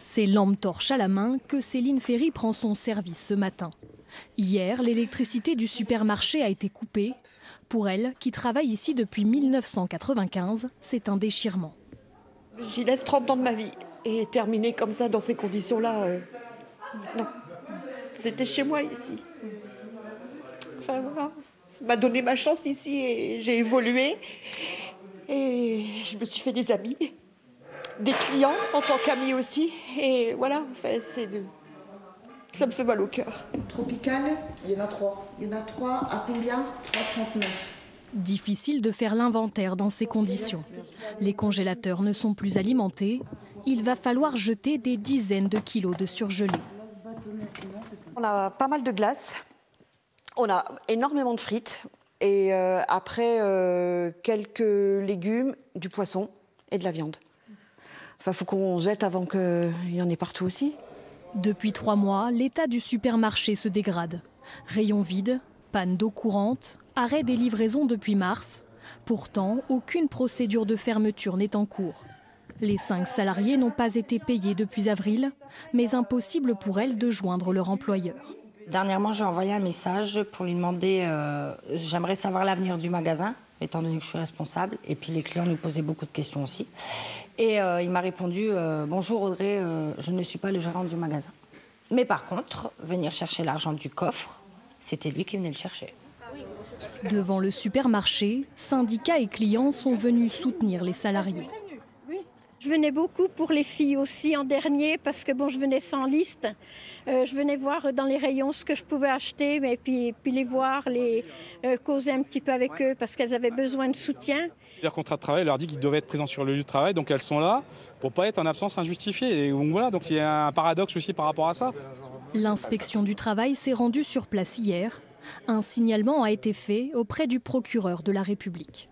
C'est lampe torche à la main que Céline Ferry prend son service ce matin. Hier, l'électricité du supermarché a été coupée. Pour elle, qui travaille ici depuis 1995, c'est un déchirement. J'y laisse 30 ans de ma vie. Et terminer comme ça, dans ces conditions-là, non. C'était chez moi ici. Enfin voilà, on m'a donné ma chance ici et j'ai évolué. Et je me suis fait des amis, des clients en tant qu'amis aussi. Et voilà, enfin, ça me fait mal au cœur. Tropical, il y en a 3. Il y en a 3 à combien? 3,39. Difficile de faire l'inventaire dans ces conditions. Les congélateurs ne sont plus alimentés. Il va falloir jeter des dizaines de kilos de surgelés. On a pas mal de glace. On a énormément de frites. Et après, quelques légumes, du poisson et de la viande. Enfin, il faut qu'on jette avant qu'il y en ait partout aussi. Depuis 3 mois, l'état du supermarché se dégrade. Rayons vides, panne d'eau courante, arrêt des livraisons depuis mars. Pourtant, aucune procédure de fermeture n'est en cours. Les 5 salariés n'ont pas été payés depuis avril, mais impossible pour elles de joindre leur employeur. Dernièrement, j'ai envoyé un message pour lui demander j'aimerais savoir l'avenir du magasin, étant donné que je suis responsable. Et puis les clients nous posaient beaucoup de questions aussi. Et il m'a répondu bonjour Audrey, je ne suis pas le gérant du magasin. Mais par contre, venir chercher l'argent du coffre, c'était lui qui venait le chercher. Devant le supermarché, syndicats et clients sont venus soutenir les salariés. Je venais beaucoup pour les filles aussi en dernier parce que bon, je venais sans liste. Je venais voir dans les rayons ce que je pouvais acheter, mais puis les voir, causer un petit peu avec eux parce qu'elles avaient besoin de soutien. Leur contrat de travail leur dit qu'ils devaient être présents sur le lieu de travail, donc elles sont là pour ne pas être en absence injustifiée. Et donc voilà, donc il y a un paradoxe aussi par rapport à ça. L'inspection du travail s'est rendue sur place hier. Un signalement a été fait auprès du procureur de la République.